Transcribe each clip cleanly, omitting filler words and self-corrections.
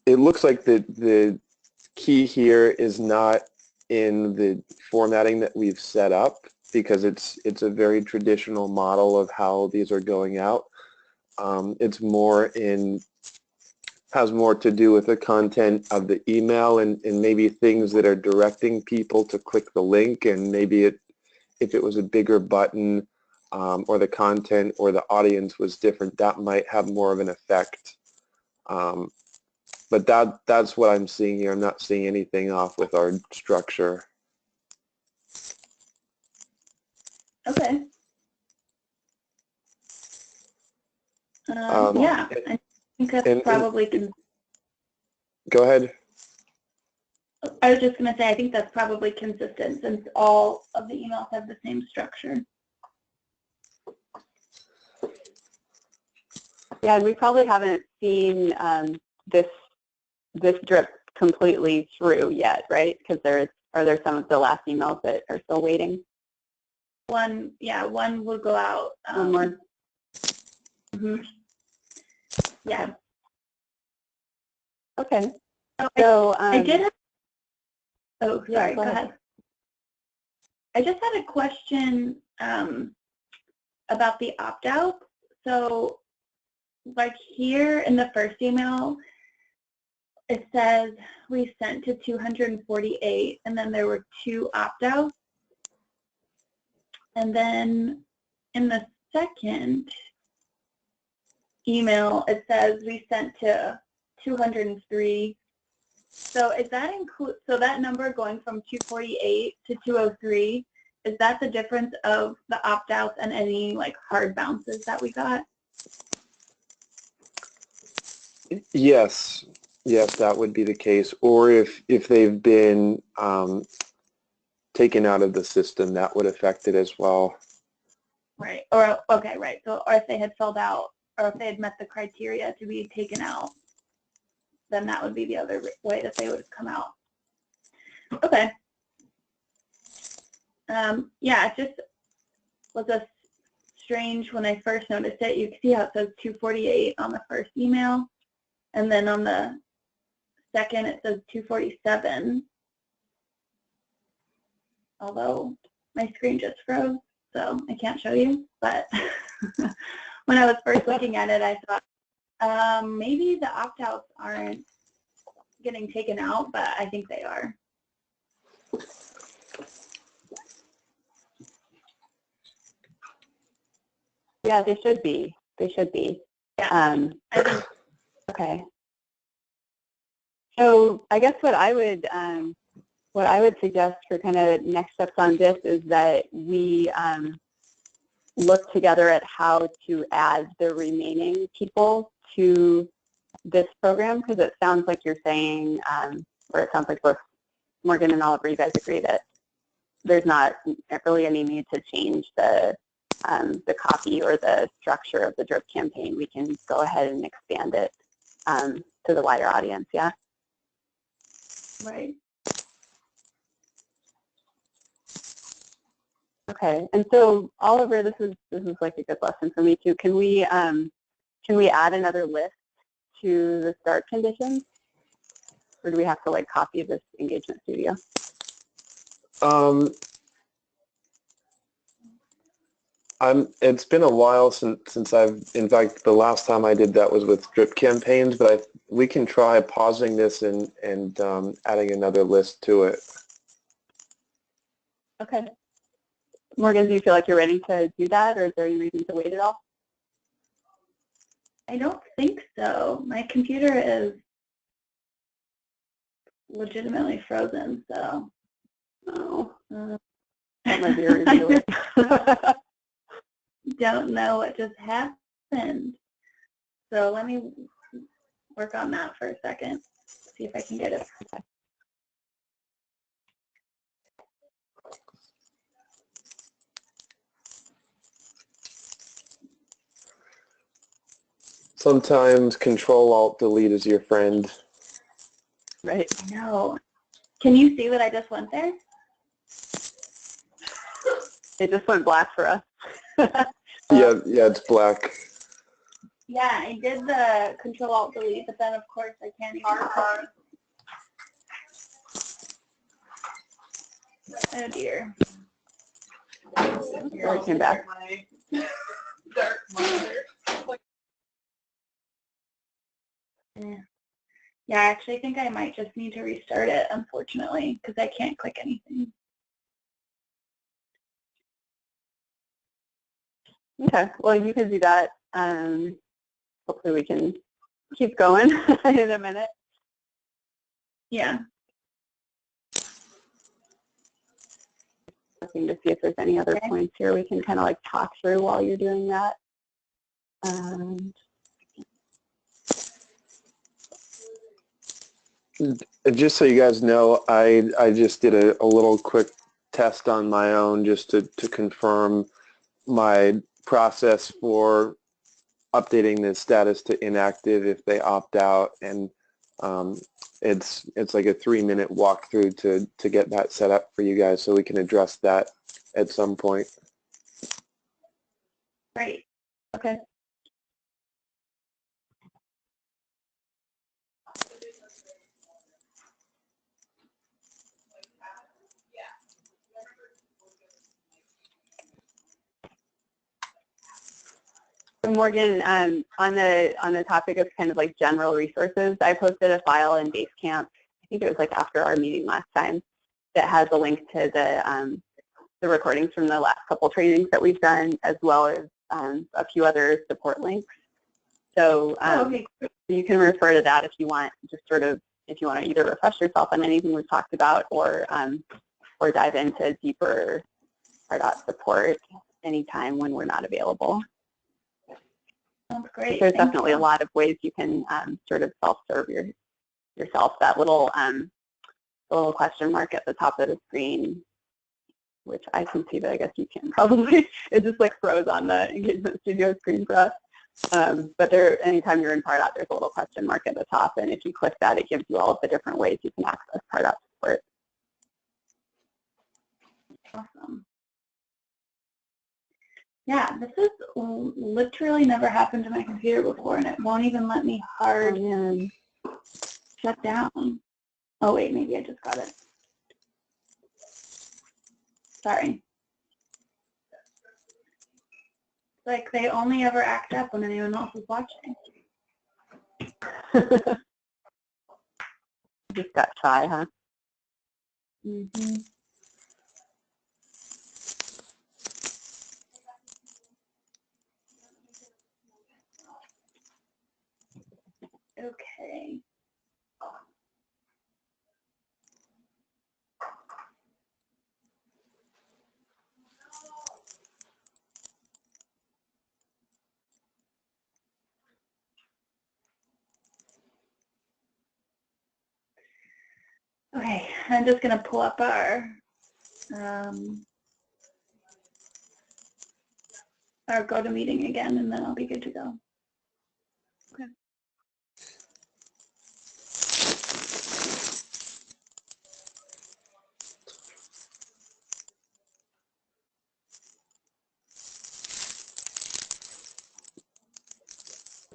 it looks like the key here is not in the formatting that we've set up, because it's a very traditional model of how these are going out. It's more has more to do with the content of the email and maybe things that are directing people to click the link, and maybe if it was a bigger button or the content or the audience was different, that might have more of an effect. But that's what I'm seeing here. I'm not seeing anything off with our structure. Okay. Yeah, I think that's probably. Go ahead. I was just going to say, I think that's probably consistent since all of the emails have the same structure. Yeah, and we probably haven't seen this drip completely through yet, right? Because are there some of the last emails that are still waiting? One will go out. One more. Mm-hmm. Yeah. Okay. So I did have, oh, sorry, yeah, go ahead. I just had a question about the opt-out. So like here in the first email, it says we sent to 248, and then there were 2 opt-outs. And then in the second email, it says we sent to 203. So is that so that number going from 248 to 203, is that the difference of the opt-outs and any like hard bounces that we got? Yes, that would be the case. Or if they've been taken out of the system, that would affect it as well. Right. Or okay, right. So or if they had filled out, or if they had met the criteria to be taken out, then that would be the other way that they would come out. Okay. Yeah, it just was a strange when I first noticed it. You can see how it says 248 on the first email, and then on the second it says 247. Although my screen just froze, so I can't show you. But when I was first looking at it, I thought maybe the opt-outs aren't getting taken out, but I think they are. Yeah, they should be. They should be. Yeah. I think. Okay. So I guess what I would suggest for kind of next steps on this is that we look together at how to add the remaining people to this program, because it sounds like you're saying, or it sounds like both Morgan and Oliver, you guys agree that there's not really any need to change the copy or the structure of the drip campaign. We can go ahead and expand it to the wider audience, yeah? Right. Okay, and so Oliver, this is like a good lesson for me too. Can we add another list to the start conditions, or do we have to like copy this engagement studio? It's been a while since in fact, the last time I did that was with drip campaigns, but we can try pausing this and adding another list to it. Okay. Morgan, do you feel like you're ready to do that, or is there any reason to wait at all? I don't think so. My computer is legitimately frozen, so. Oh, that might be a reason to wait. Don't know what just happened. So let me work on that for a second, see if I can get it. Sometimes Control-Alt-Delete is your friend. Right. I know. Can you see that I just went there? It just went black for us. Yeah, it's black. Yeah, I did the Control-Alt-Delete, but then of course I can't even. Oh dear. I came back. Dark monitor. Yeah, I actually think I might just need to restart it, unfortunately, because I can't click anything. Okay, well, you can do that. Hopefully we can keep going in a minute. Yeah. Looking to see if there's any other points here we can kind of like talk through while you're doing that. Just so you guys know, I just did a little quick test on my own just to confirm my process for updating the status to inactive if they opt out, and it's like a 3-minute walkthrough to get that set up for you guys, so we can address that at some point. Great. Okay. So Morgan, on the topic of kind of like general resources, I posted a file in Basecamp. I think it was like after our meeting last time, that has a link to the recordings from the last couple trainings that we've done, as well as a few other support links. So Okay. you can refer to that if you want, just sort of if you want to either refresh yourself on anything we've talked about, or dive into deeper RDOT support anytime when we're not available. Sounds great. There's Thank definitely you. a lot of ways you can sort of self-serve yourself. That little question mark at the top of the screen, which I can see, but I guess you can probably. It just like froze on the Engagement Studio screen for us. But anytime you're in Pardot, there's a little question mark at the top, and if you click that, it gives you all of the different ways you can access Pardot support. Awesome. Yeah, this has literally never happened to my computer before, and it won't even let me hard shut down. Oh wait, maybe I just got it. Sorry. Like they only ever act up when anyone else is watching. Just got shy, huh? Mm-hmm. Okay. Okay, I'm just going to pull up our GoToMeeting again, and then I'll be good to go. Okay.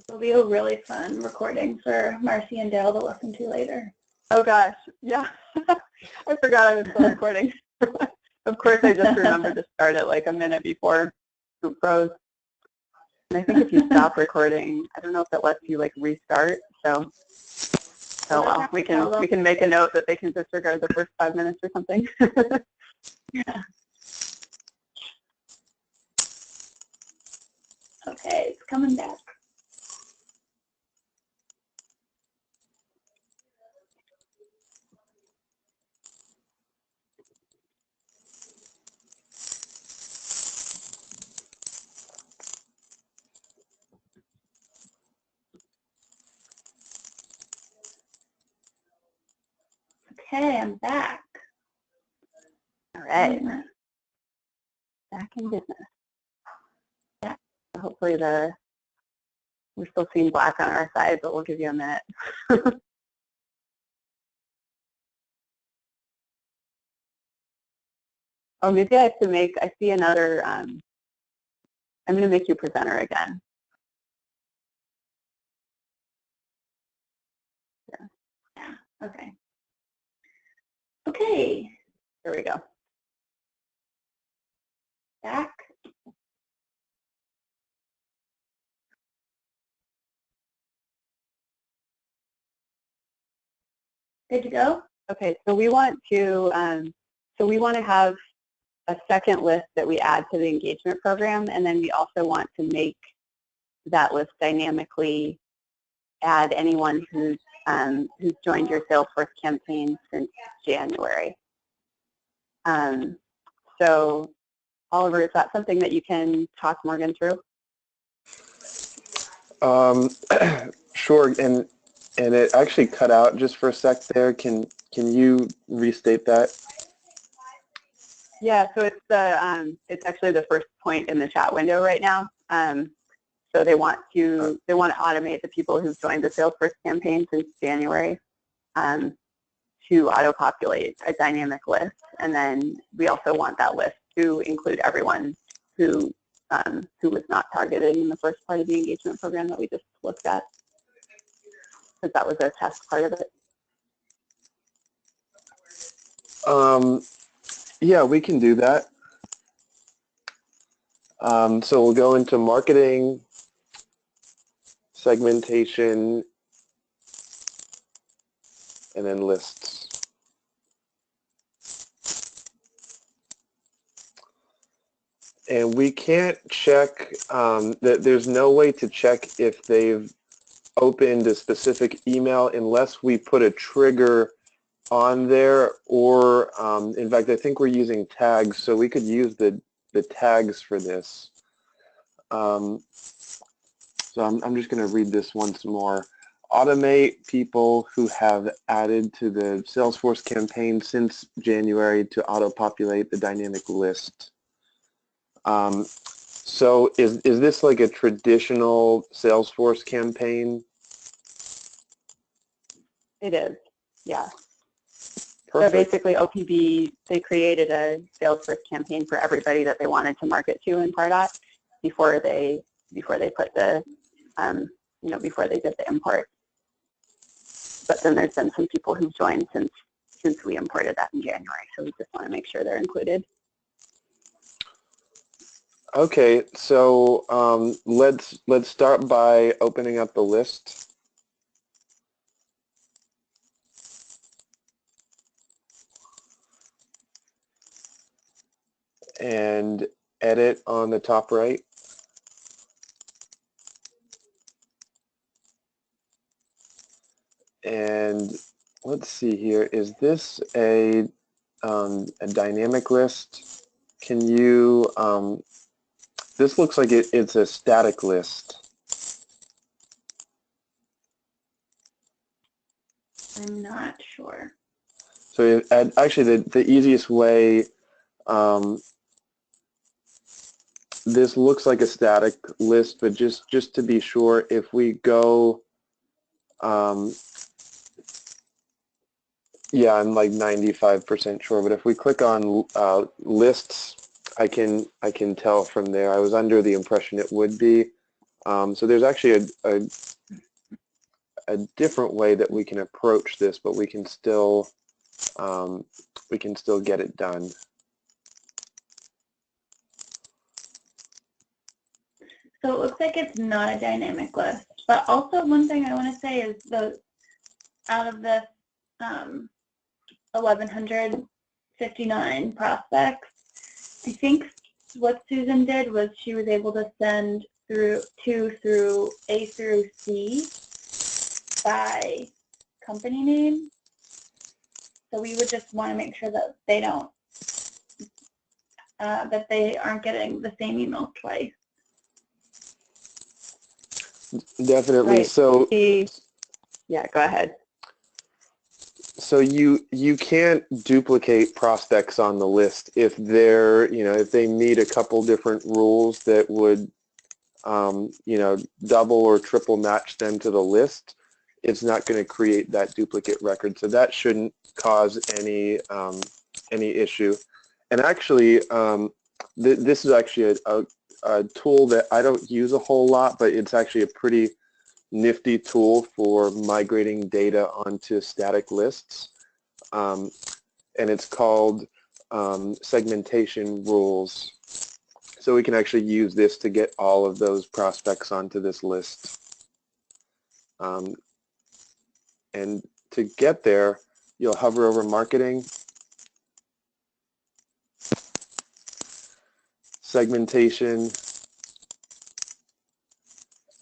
It'll be a really fun recording for Marcy and Dale to listen to later. Oh gosh, yeah. I forgot I was still recording. Of course, I just remembered to start it like a minute before it froze. And I think if you stop recording, I don't know if it lets you like restart. So well, we can make a note that they can disregard the first 5 minutes or something. Yeah. Okay, it's coming back. Okay, I'm back. All right. Back in business. Yeah. Hopefully we're still seeing black on our side, but we'll give you a minute. Oh, maybe I have to I see another, I'm going to make you presenter again. Okay. Okay. There we go. Back. Good to go? Okay, so we want to have a second list that we add to the engagement program, and then we also want to make that list dynamically add anyone who's joined your Salesforce campaign since January. So Oliver, is that something that you can talk Morgan through? Sure, and it actually cut out just for a sec there. Can you restate that? Yeah, so it's actually the first point in the chat window right now. So they want to automate the people who've joined the Salesforce campaign since January to auto-populate a dynamic list, and then we also want that list to include everyone who was not targeted in the first part of the engagement program that we just looked at, because that was a test part of it. Yeah, we can do that. So we'll go into marketing, segmentation, and then lists. And we can't check, there's no way to check if they've opened a specific email unless we put a trigger on there, or in fact, I think we're using tags, so we could use the tags for this. So I'm just going to read this once more. Automate people who have added to the Salesforce campaign since January to auto-populate the dynamic list. So is this like a traditional Salesforce campaign? It is, yeah. Perfect. So basically OPB, they created a Salesforce campaign for everybody that they wanted to market to in Pardot before they put the, before they did the import. But then there's been some people who've joined since we imported that in January, so we just want to make sure they're included. Okay, so let's start by opening up the list. And edit on the top right. And let's see here, is this a dynamic list? Can you, this looks like it's a static list. I'm not sure. So actually the easiest way, this looks like a static list, but just to be sure, if we go, yeah, I'm like 95% sure, but if we click on lists, I can tell from there. I was under the impression it would be. So there's actually a different way that we can approach this, but we can still get it done. So it looks like it's not a dynamic list. But also one thing I want to say is out of this 1,159 prospects, I think what Susan did was she was able to send through A through C by company name. So we would just want to make sure that they don't, that they aren't getting the same email twice. Definitely. Right. So Yeah, go ahead. So you can't duplicate prospects on the list if they're, if they meet a couple different rules that would, double or triple match them to the list. It's not going to create that duplicate record. So that shouldn't cause any issue. And actually, this is actually a tool that I don't use a whole lot, but it's actually a pretty nifty tool for migrating data onto static lists, and it's called segmentation rules. So we can actually use this to get all of those prospects onto this list. And to get there, you'll hover over marketing, segmentation,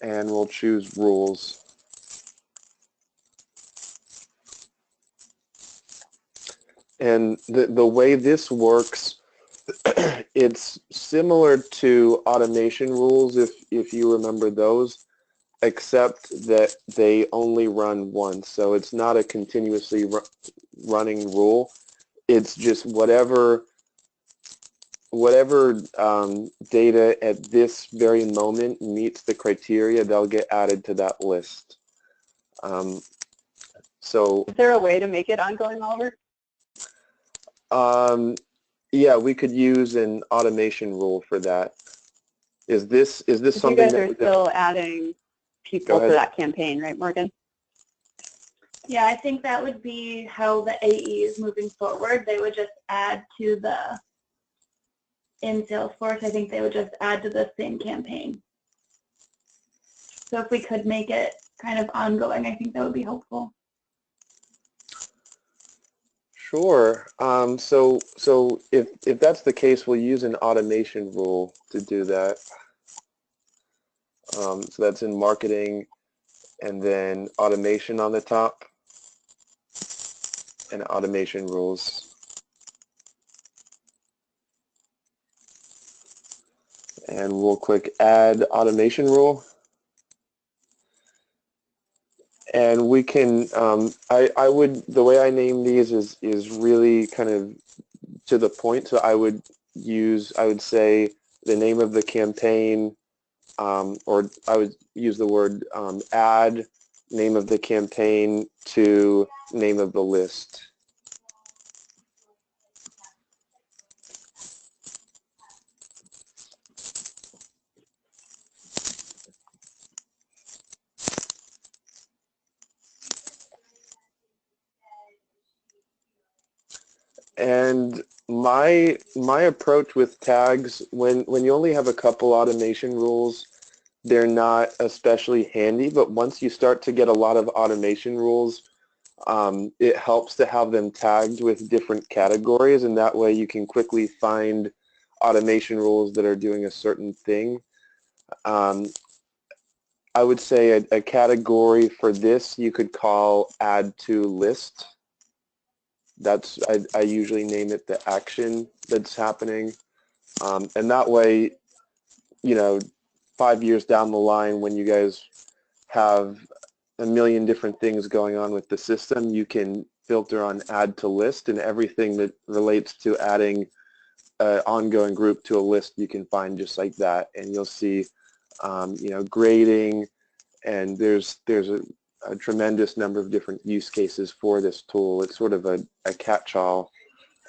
and we'll choose rules. And the way this works, it's similar to automation rules, if you remember those, except that they only run once. So it's not a continuously running rule. It's just whatever data at this very moment meets the criteria, they'll get added to that list. So is there a way to make it ongoing, Oliver? Yeah, we could use an automation rule for that. Is this If something you guys that are still adding people to that campaign, right, Morgan? Yeah, I think that would be how the AEs moving forward. They would just add to the, in Salesforce, I think they would just add to the same campaign. So if we could make it kind of ongoing, I think that would be helpful. Sure. So if that's the case, we'll use an automation rule to do that. So that's in marketing, and then automation on the top, and automation rules. And we'll click add automation rule. And we can, the way I name these is really kind of to the point. So I would say the name of the campaign, or I would use the word add name of the campaign to name of the list. And my approach with tags, when you only have a couple automation rules, they're not especially handy, but once you start to get a lot of automation rules, it helps to have them tagged with different categories, and that way you can quickly find automation rules that are doing a certain thing. I would say a category for this you could call add to list. That's, I usually name it the action that's happening. And that way, 5 years down the line, when you guys have a million different things going on with the system, you can filter on add to list, and everything that relates to adding an ongoing group to a list you can find just like that. And you'll see, grading, and there's a tremendous number of different use cases for this tool. It's sort of a catch-all.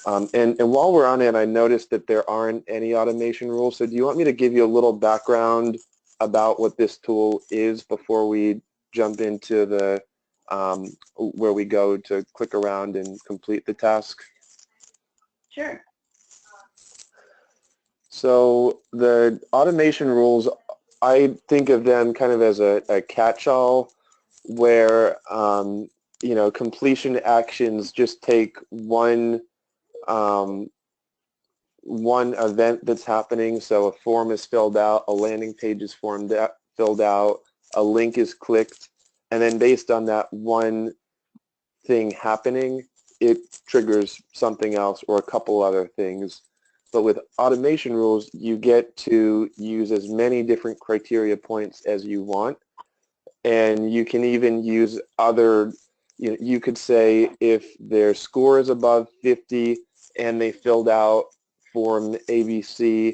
And while we're on it, I noticed that there aren't any automation rules. So do you want me to give you a little background about what this tool is before we jump into the where we go to click around and complete the task? Sure. So the automation rules, I think of them kind of as a catch-all where completion actions just take one event that's happening. So a form is filled out, a landing page is filled out, a link is clicked, and then based on that one thing happening, it triggers something else or a couple other things. But with automation rules, you get to use as many different criteria points as you want. And you can even use other, you could say if their score is above 50 and they filled out form ABC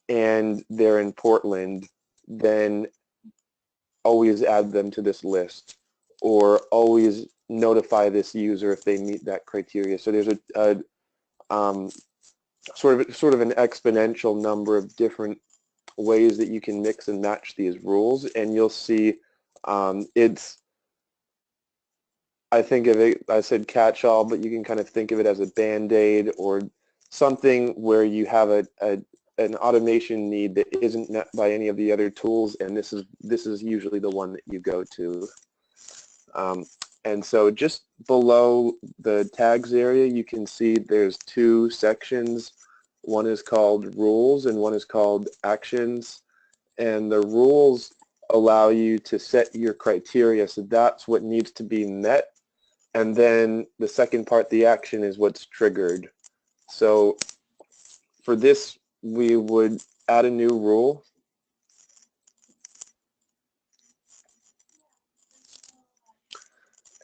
and they're in Portland, then always add them to this list, or always notify this user if they meet that criteria. So there's a sort of an exponential number of different ways that you can mix and match these rules, and you'll see I think of it, I said catch-all, but you can kind of think of it as a Band-Aid or something where you have an automation need that isn't met by any of the other tools, and this is usually the one that you go to. And so just below the tags area, you can see there's two sections. One is called rules and one is called actions. And the rules allow you to set your criteria, so that's what needs to be met. And then the second part, the action, is what's triggered. So for this, we would add a new rule.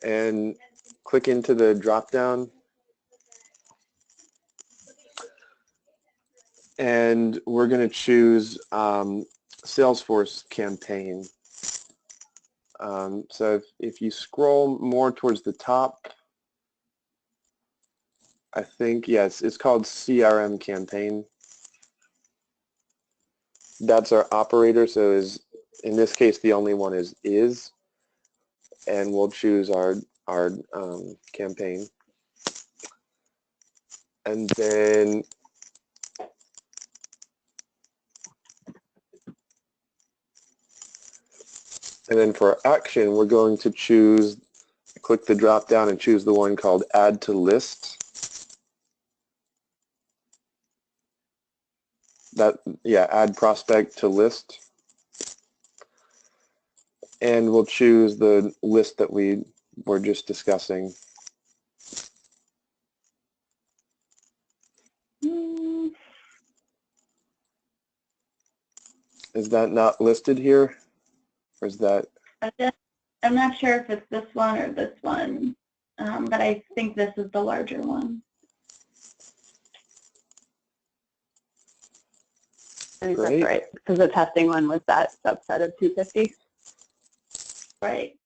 And click into the drop-down. And we're going to choose Salesforce campaign. So if you scroll more towards the top, I think, yes, it's called CRM campaign. That's our operator, so in this case the only one is, and we'll choose our campaign. And then for action, we're going to click the drop down and choose the one called Add to List. Add prospect to list. And we'll choose the list that we were just discussing. Is that not listed here? Or is that? I'm not sure if it's this one or this one, but I think this is the larger one. I think that's right, because the testing one was that subset of 250. Right.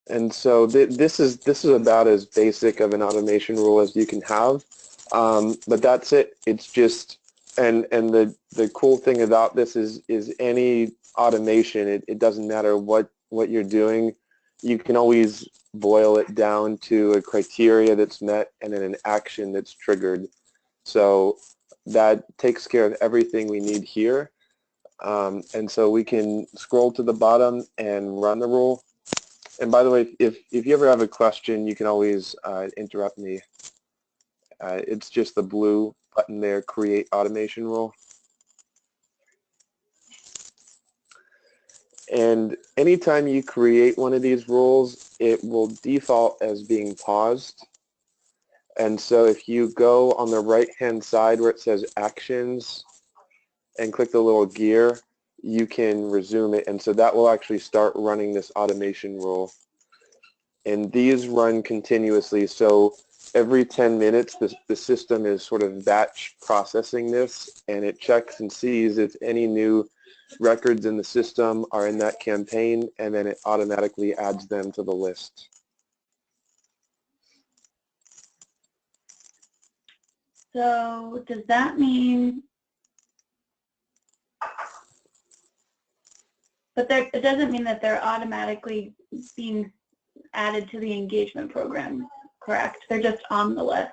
And so this is about as basic of an automation rule as you can have, but that's it. It's just, and the cool thing about this is any automation, it doesn't matter what you're doing, you can always boil it down to a criteria that's met and then an action that's triggered. So that takes care of everything we need here. And so we can scroll to the bottom and run the rule. And by the way, if you ever have a question, you can always interrupt me. It's just the blue button there, Create Automation Rule. And anytime you create one of these rules, it will default as being paused. And so if you go on the right-hand side where it says Actions and click the little gear, you can resume it. And so that will actually start running this automation rule. And these run continuously. So every 10 minutes, the system is sort of batch processing this, and it checks and sees if any new records in the system are in that campaign, and then it automatically adds them to the list. So does that mean, but it doesn't mean that they're automatically being added to the engagement program, correct? They're just on the list.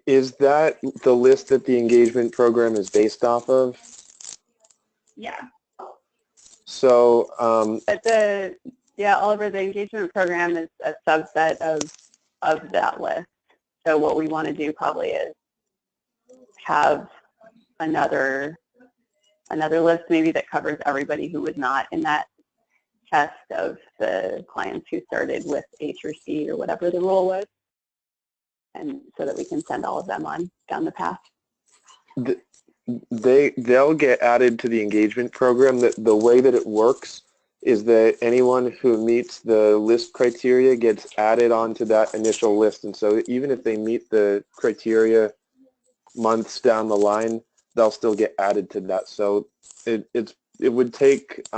Is that the list that the engagement program is based off of? Yeah. So, Oliver, the engagement program is a subset of that list. So what we want to do probably is have another list maybe that covers everybody who was not in that test of the clients who started with H or C or whatever the rule was, and so that we can send all of them on down the path. They'll get added to the engagement program. The way that it works is that anyone who meets the list criteria gets added onto that initial list. And so even if they meet the criteria months down the line, they'll still get added to that. So it would take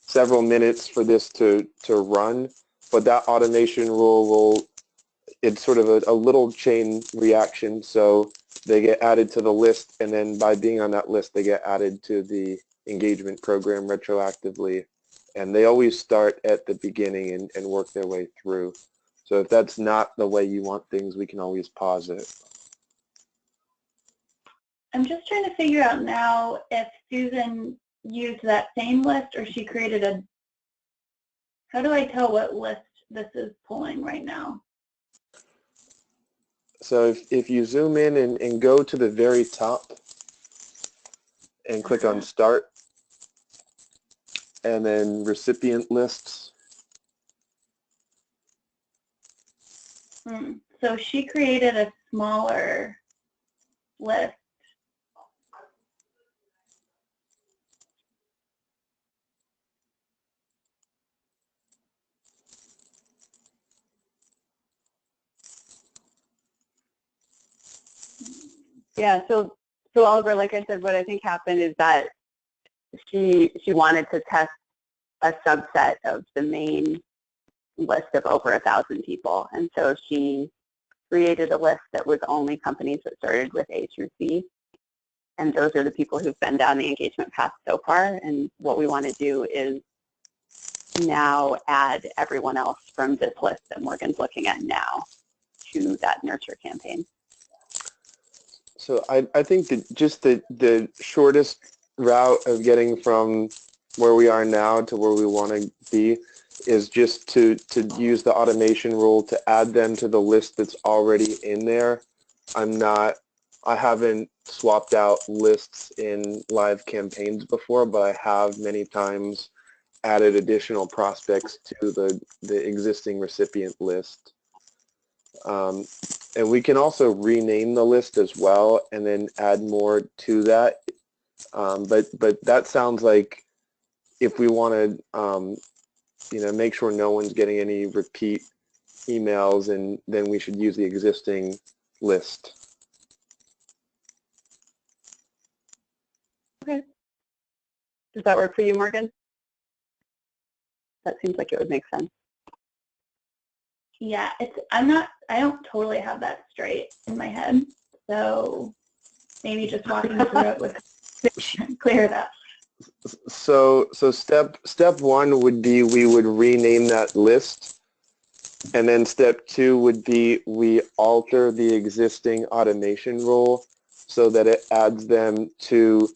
several minutes for this to run, but that automation rule it's sort of a little chain reaction. So they get added to the list, and then by being on that list, they get added to the engagement program retroactively. And they always start at the beginning and work their way through. So if that's not the way you want things, we can always pause it. I'm just trying to figure out now if Susan used that same list or she created a, how do I tell what list this is pulling right now? So if you zoom in and go to the very top and click on Start, and then Recipient Lists. So she created a smaller list. Yeah, so Oliver, like I said, what I think happened is that she wanted to test a subset of the main list of over 1,000 people, and so she created a list that was only companies that started with A through C, and those are the people who've been down the engagement path so far. And what we want to do is now add everyone else from this list that Morgan's looking at now to that nurture campaign. So I think that just the shortest route of getting from where we are now to where we want to be is just to use the automation rule to add them to the list that's already in there. I haven't swapped out lists in live campaigns before, but I have many times added additional prospects to the existing recipient list. And we can also rename the list as well and then add more to that. But that sounds like if we want to make sure no one's getting any repeat emails, and then we should use the existing list. Okay. Does that work for you, Morgan? That seems like it would make sense. Yeah, I don't totally have that straight in my head. So maybe just walking through it would clear it up. So step one would be we would rename that list, and then step two would be we alter the existing automation rule so that it adds them to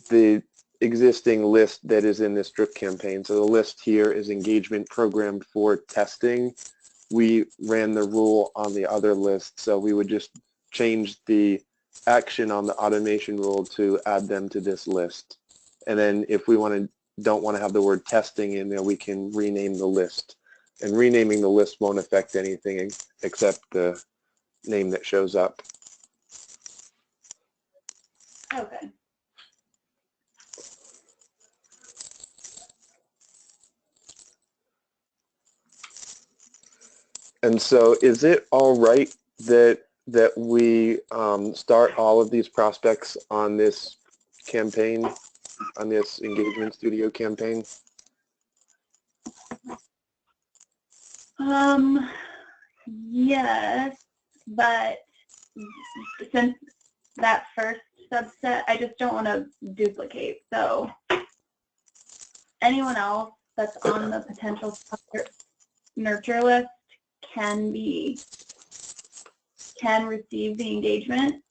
the existing list that is in this drip campaign. So the list here is engagement program for testing. We ran the rule on the other list, so we would just change the action on the automation rule to add them to this list. And then if we don't want to have the word testing in there, we can rename the list. And renaming the list won't affect anything except the name that shows up. Okay. And so is it all right that we start all of these prospects on this campaign, on this Engagement Studio campaign? Yes, but since that first subset, I just don't want to duplicate. So anyone else that's on the potential nurture list can receive the engagement.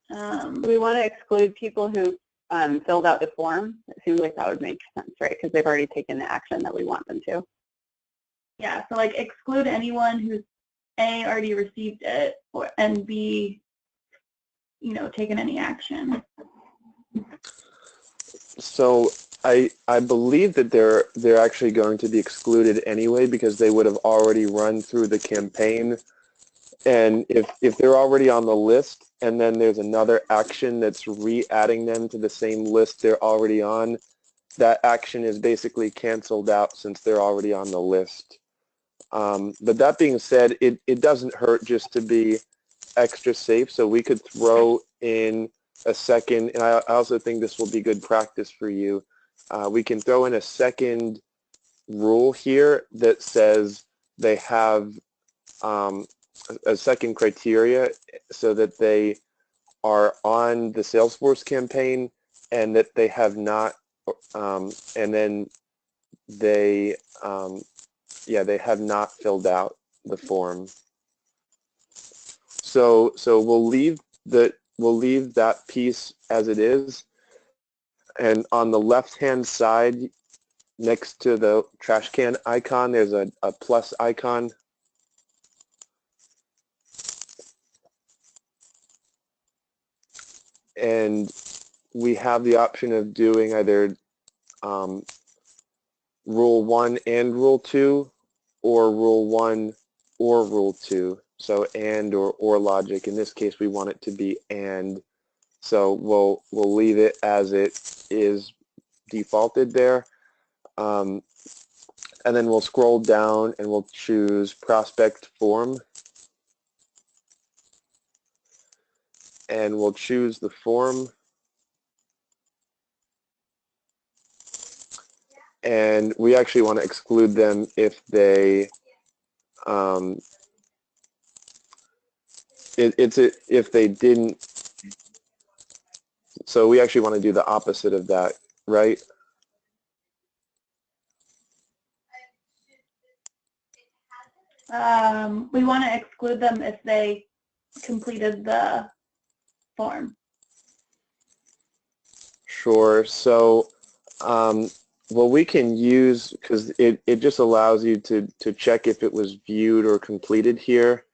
We want to exclude people who filled out the form. It seems like that would make sense, right? Because they've already taken the action that we want them to. Yeah, so like exclude anyone who's A, already received it, and B, taken any action. So I believe that they're actually going to be excluded anyway because they would have already run through the campaign. And if they're already on the list and then there's another action that's re-adding them to the same list they're already on, that action is basically canceled out since they're already on the list. But that being said, it doesn't hurt just to be extra safe. So we could throw in a second, and I also think this will be good practice for you. We can throw in a second rule here that says they have a second criteria so that they are on the Salesforce campaign and that they have not, and then they, yeah, they have not filled out the form. So we'll leave that piece as it is, and on the left-hand side, next to the trash can icon, there's a plus icon. And we have the option of doing either Rule 1 and Rule 2, or Rule 1 or Rule 2. So and or logic. In this case, we want it to be and. So we'll leave it as it is defaulted there. And then we'll scroll down and we'll choose Prospect Form. And we'll choose the form. And we actually want to exclude them if they if they didn't. So we actually want to do the opposite of that, right? We want to exclude them if they completed the form. Sure. So, well, we can use, because it just allows you to check if it was viewed or completed here.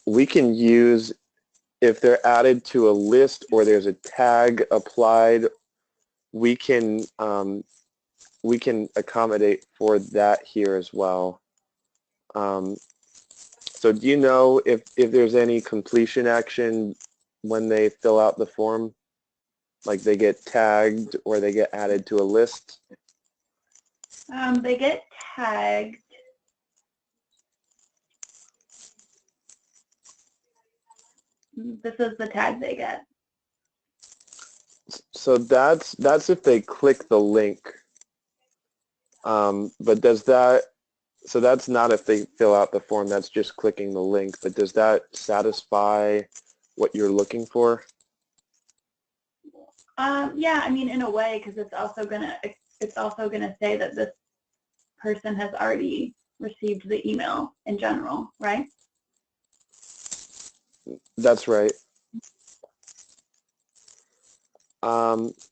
We can use if they're added to a list or there's a tag applied, we can accommodate for that here as well. So do you know if there's any completion action when they fill out the form? Like they get tagged or they get added to a list? They get tagged. This is the tag they get. So that's if they click the link. But does that, so that's not if they fill out the form, that's just clicking the link. But does that satisfy what you're looking for? Yeah, I mean, in a way, because it's also gonna say that this person has already received the email in general, right? That's right.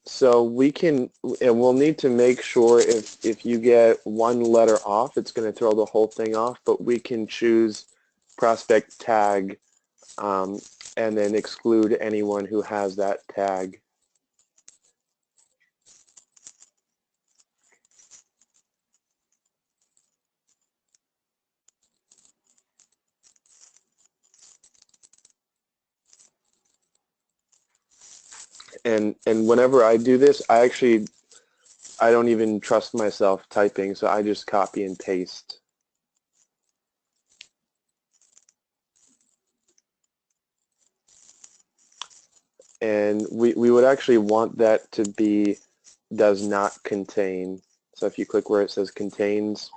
So we can, and we'll need to make sure if you get one letter off, it's going to throw the whole thing off, but we can choose prospect tag and then exclude anyone who has that tag. And whenever I do this, I don't even trust myself typing, so I just copy and paste. And we would actually want that to be does not contain. So if you click where it says contains,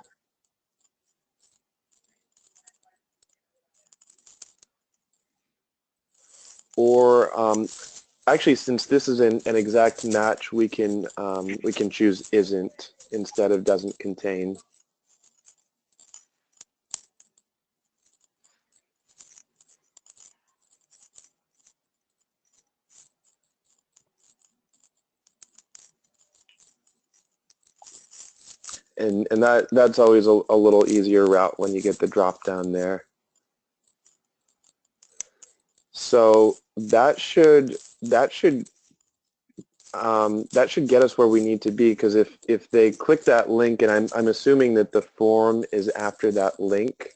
or actually, since this is an exact match, we can choose isn't instead of doesn't contain. And that's always a little easier route when you get the drop down there. So that should get us where we need to be, because if they click that link, and I'm assuming that the form is after that link,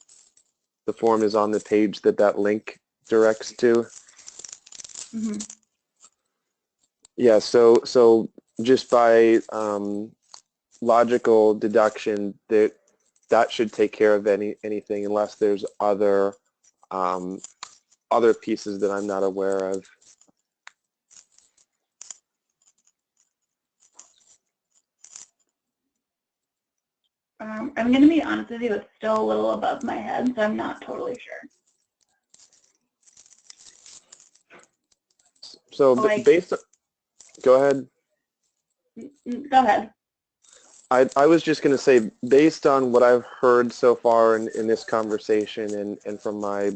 the form is on the page that link directs to. Mm-hmm. Yeah. So just by logical deduction, that should take care of anything, unless there's other pieces that I'm not aware of. I'm going to be honest with you, it's still a little above my head, so I'm not totally sure. So Like, based on, go ahead. Go ahead. I was just going to say, based on what I've heard so far in this conversation and from my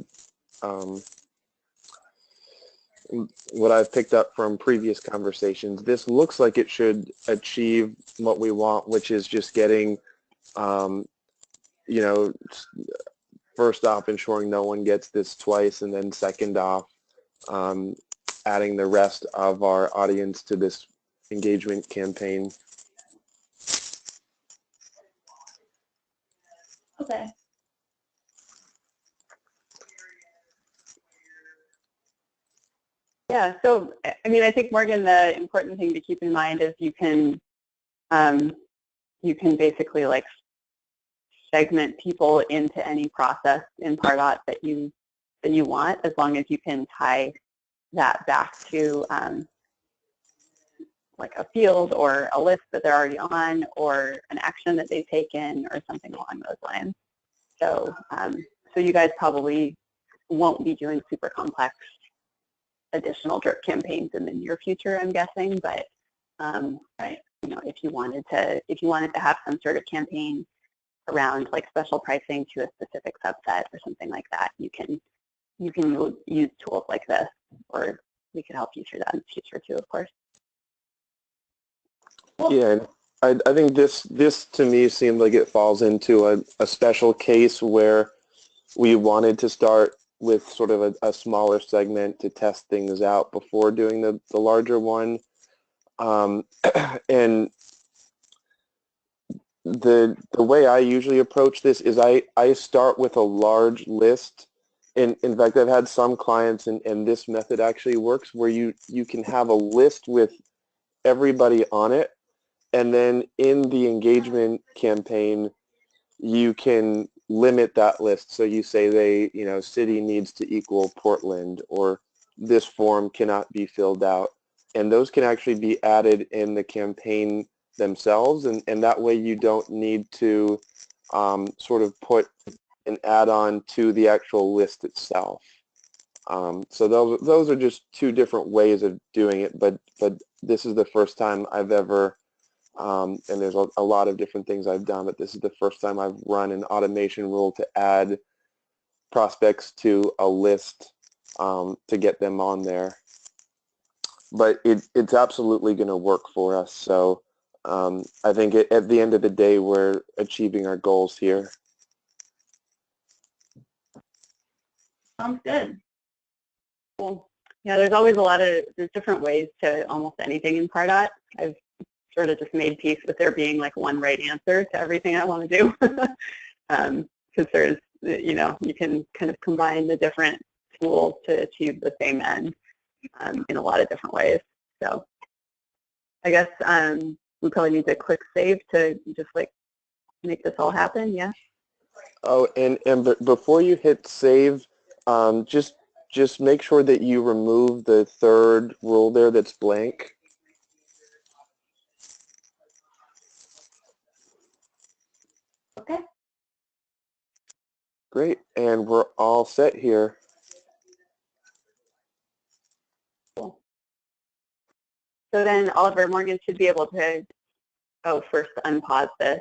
what I've picked up from previous conversations, this looks like it should achieve what we want, which is just getting, you know, first off, ensuring no one gets this twice, and then second off, adding the rest of our audience to this engagement campaign. Okay. Yeah, so I mean, I think, Morgan, the important thing to keep in mind is you can basically like segment people into any process in Pardot that you want, as long as you can tie that back to like a field or a list that they're already on, or an action that they've taken, or something along those lines. So, so you guys probably won't be doing super complex additional drip campaigns in the near future, I'm guessing. But right, you know, if you wanted to have some sort of campaign around like special pricing to a specific subset or something like that, you can use tools like this, or we could help you through that in the future too, of course. Yeah, I think this to me seemed like it falls into a special case where we wanted to start with sort of a smaller segment to test things out before doing the larger one. And the way I usually approach this is I start with a large list. In fact, I've had some clients, and this method actually works, where you can have a list with everybody on it, and then in the engagement campaign, you can limit that list. So you say city needs to equal Portland, or this form cannot be filled out. And those can actually be added in the campaign themselves. And that way you don't need to sort of put an add-on to the actual list itself. So those are just two different ways of doing it. But this is the first time I've ever and there's a lot of different things I've done, but this is the first time I've run an automation rule to add prospects to a list to get them on there. But it's absolutely going to work for us. So I think at the end of the day, we're achieving our goals here. Sounds good. Cool. Yeah, there's different ways to almost anything in Pardot. I've sort of just made peace with there being like one right answer to everything I want to do, because there's, you can kind of combine the different tools to achieve the same end in a lot of different ways. So I guess we probably need to click save to just like make this all happen. Yeah. Oh, and before you hit save, just make sure that you remove the third rule there that's blank. Okay. Great, and we're all set here. Cool. So then Oliver, Morgan should be able to first unpause this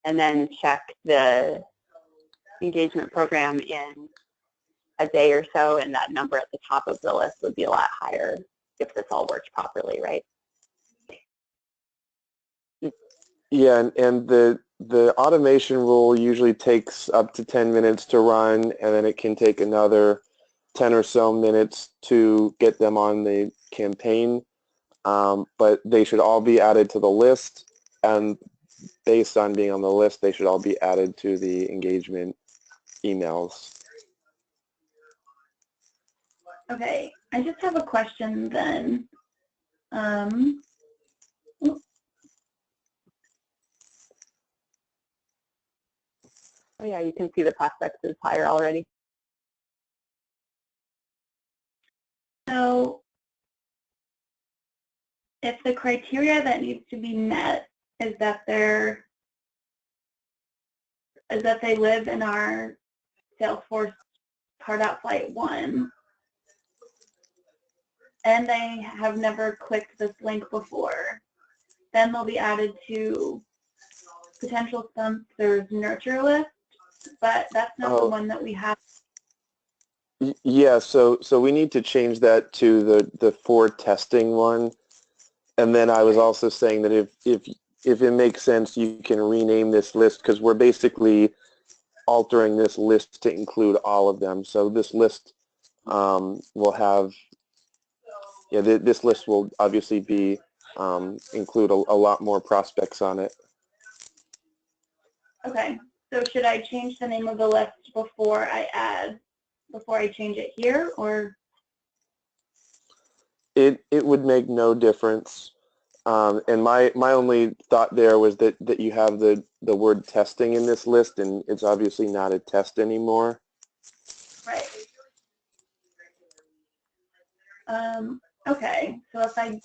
and then check the engagement program in a day or so, and that number at the top of the list would be a lot higher if this all worked properly, right? Yeah, and the automation rule usually takes up to 10 minutes to run, and then it can take another 10 or so minutes to get them on the campaign. But they should all be added to the list, and based on being on the list, they should all be added to the engagement emails. Okay, I just have a question then. Oh yeah, you can see the prospects is higher already. So if the criteria that needs to be met is that they're is that they live in our Salesforce Pardot Flight 1, and they have never clicked this link before. Then they'll be added to potential sponsors nurture list, but that's not the one that we have. Yeah, so we need to change that to the for testing one. And then I was also saying that if it makes sense, you can rename this list, because we're basically altering this list to include all of them. So this list will have, yeah, this list will obviously be include a lot more prospects on it. Okay, so should I change the name of the list before I change it here, or? It would make no difference. And my only thought there was that you have the word testing in this list, and it's obviously not a test anymore. Right. Okay, so if I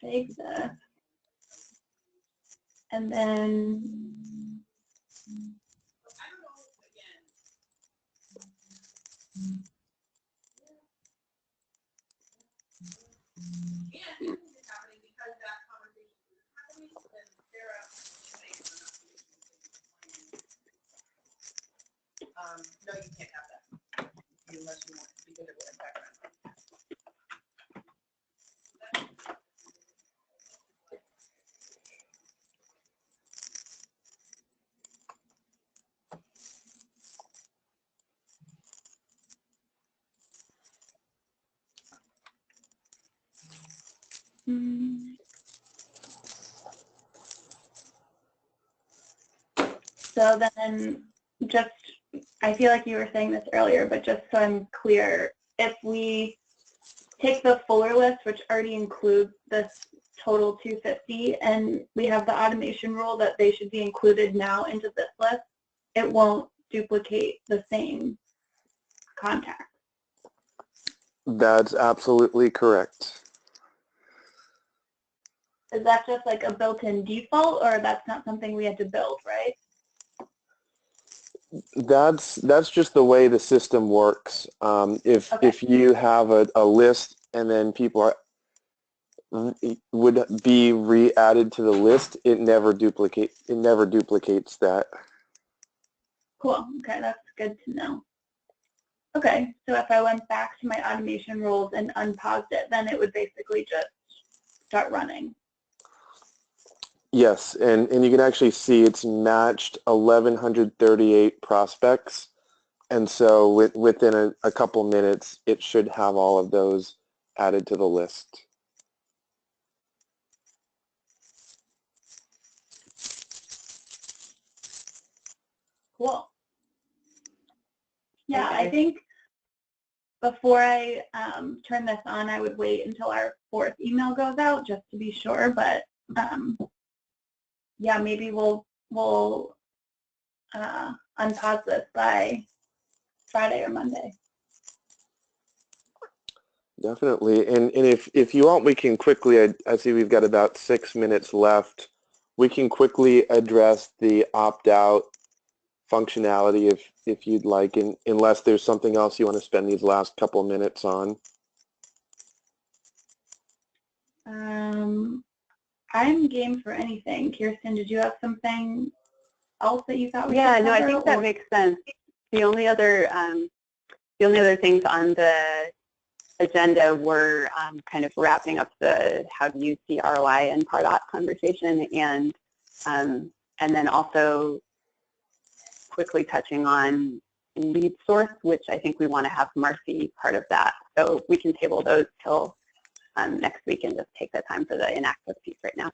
save this, and then no, you can't have that unless you want to, because it will impact them. so then just, I feel like you were saying this earlier, but just so I'm clear, if we take the fuller list, which already includes this total 250, and we have the automation rule that they should be included now into this list, it won't duplicate the same contact. That's absolutely correct. Is that just like a built-in default, or that's not something we had to build, right? That's just the way the system works. If you have a list and then people would be re-added to the list, it never duplicates that. Cool. Okay, that's good to know. Okay, so if I went back to my automation rules and unpaused it, then it would basically just start running. Yes, and you can actually see it's matched 1,138 prospects, and so within a couple minutes, it should have all of those added to the list. Cool. Yeah, I think before I turn this on, I would wait until our 4th email goes out just to be sure, but yeah, maybe we'll unpause this by Friday or Monday. Definitely, and if you want, we can quickly, I see we've got about 6 minutes left. We can quickly address the opt-out functionality if you'd like, and unless there's something else you want to spend these last couple minutes on. I'm game for anything. Kirsten, did you have something else that you thought we Yeah, should no, I cover, think that makes sense. The only other things on the agenda were kind of wrapping up the how do you see ROI and Pardot conversation, and then also quickly touching on lead source, which I think we want to have Marcy part of that. So we can table those till next week and just take the time for the inactive piece right now.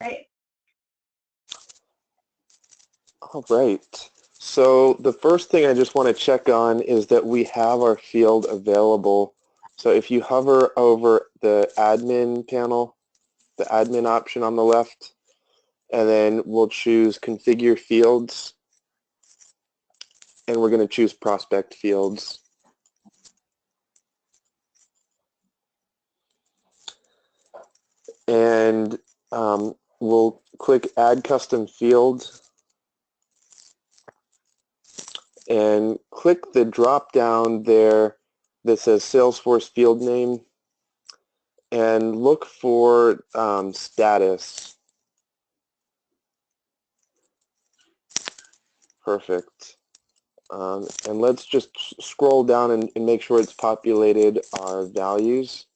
Right. All right. So the first thing I just want to check on is that we have our field available. So if you hover over the admin panel, the admin option on the left, and then we'll choose configure fields, and we're going to choose prospect fields. And we'll click add custom fields. and click the drop down there that says Salesforce field name and look for status. Perfect. And let's just scroll down and make sure it's populated our values.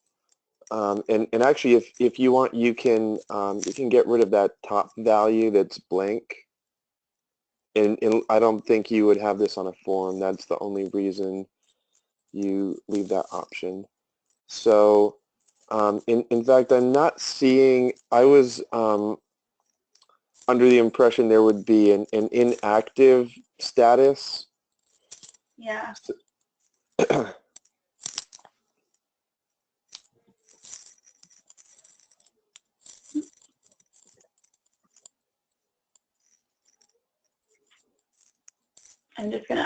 And actually, if you want, you can get rid of that top value that's blank. And I don't think you would have this on a form. That's the only reason you leave that option. So in fact, I'm not seeing, I was under the impression there would be an inactive status. Yeah.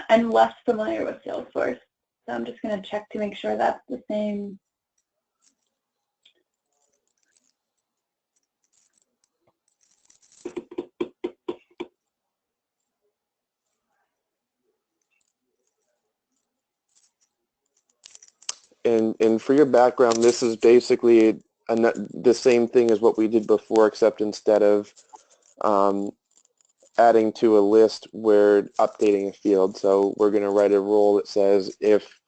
I'm less familiar with Salesforce, so I'm just gonna check to make sure that's the same. And for your background, this is basically the same thing as what we did before, except instead of adding to a list, we're updating a field. So we're going to write a rule that says if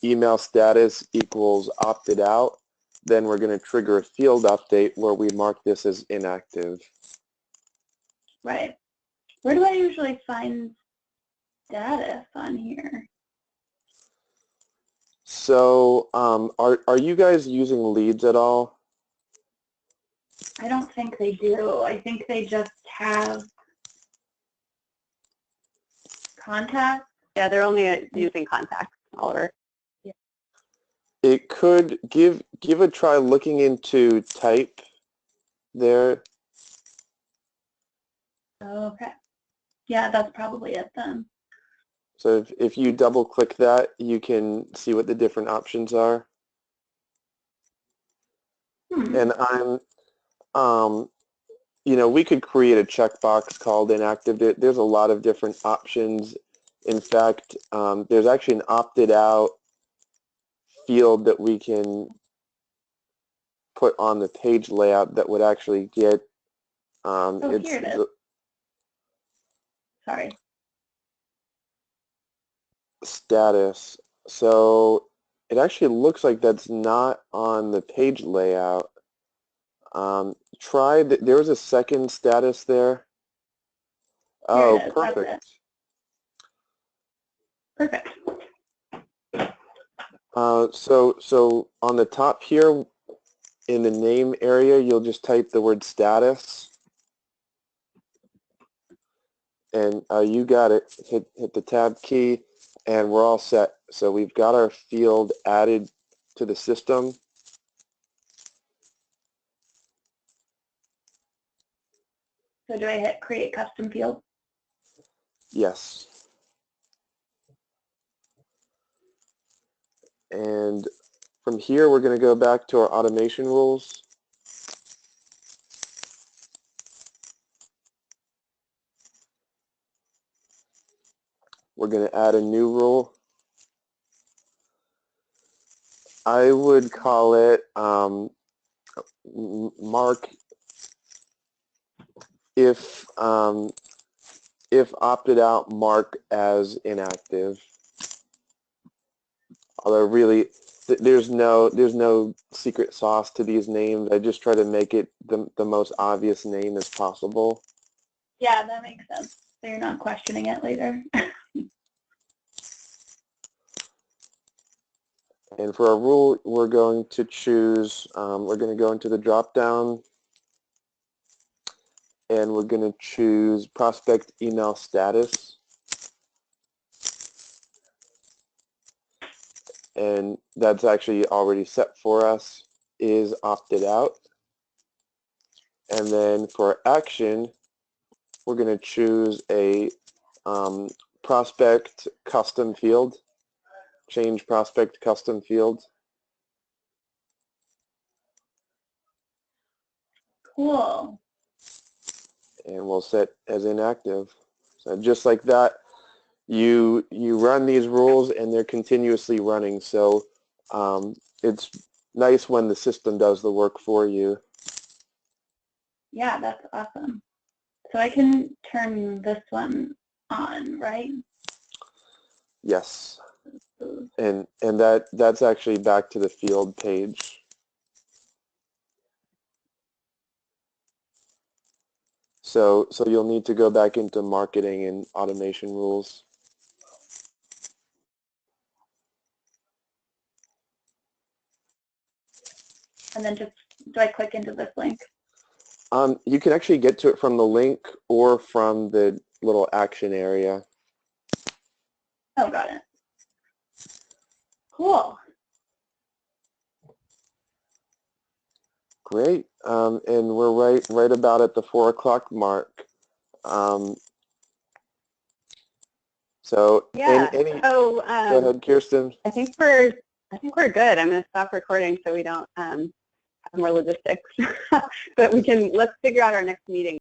email status equals opted out, then we're going to trigger a field update where we mark this as inactive. Right. Where do I usually find status on here? So are you guys using leads at all? I don't think they do. I think they just have contacts. Yeah, they're only using contacts, Oliver. It could give a try looking into type there. Okay. Yeah, that's probably it then. So if you double click that, you can see what the different options are. And you know, we could create a checkbox called inactive. There's a lot of different options. In fact, there's actually an opted out field that we can put on the page layout that would actually get Here it is. Sorry. Status. So it actually looks like that's not on the page layout. There was a second status there. Oh, perfect. Perfect. So on the top here, in the name area, you'll just type the word status, and you got it. Hit the tab key, and we're all set. So we've got our field added to the system. So do I hit create custom field? Yes. And from here, we're going to go back to our automation rules. We're going to add a new rule. I would call it mark if opted out, mark as inactive. Although really, there's no secret sauce to these names. I just try to make it the most obvious name as possible. Yeah, that makes sense. So you're not questioning it later. And for our rule, we're going to choose, we're going to go into the drop-down, and we're going to choose prospect email status. And that's actually already set for us, is opted out. And then for action, we're going to choose a prospect custom field, change prospect custom field. Cool. And we'll set as inactive. So just like that, you run these rules and they're continuously running. So it's nice when the system does the work for you. Yeah, that's awesome. So I can turn this one on, right? Yes. And that's actually back to the field page. So you'll need to go back into marketing and automation rules. And then just, do I click into this link? You can actually get to it from the link or from the little action area. Oh, got it. Cool. Great. And we're right about at the 4 o'clock mark. So Yeah. go ahead, Kirsten. I think we're good. I'm going to stop recording so we don't have more logistics. But let's figure out our next meeting.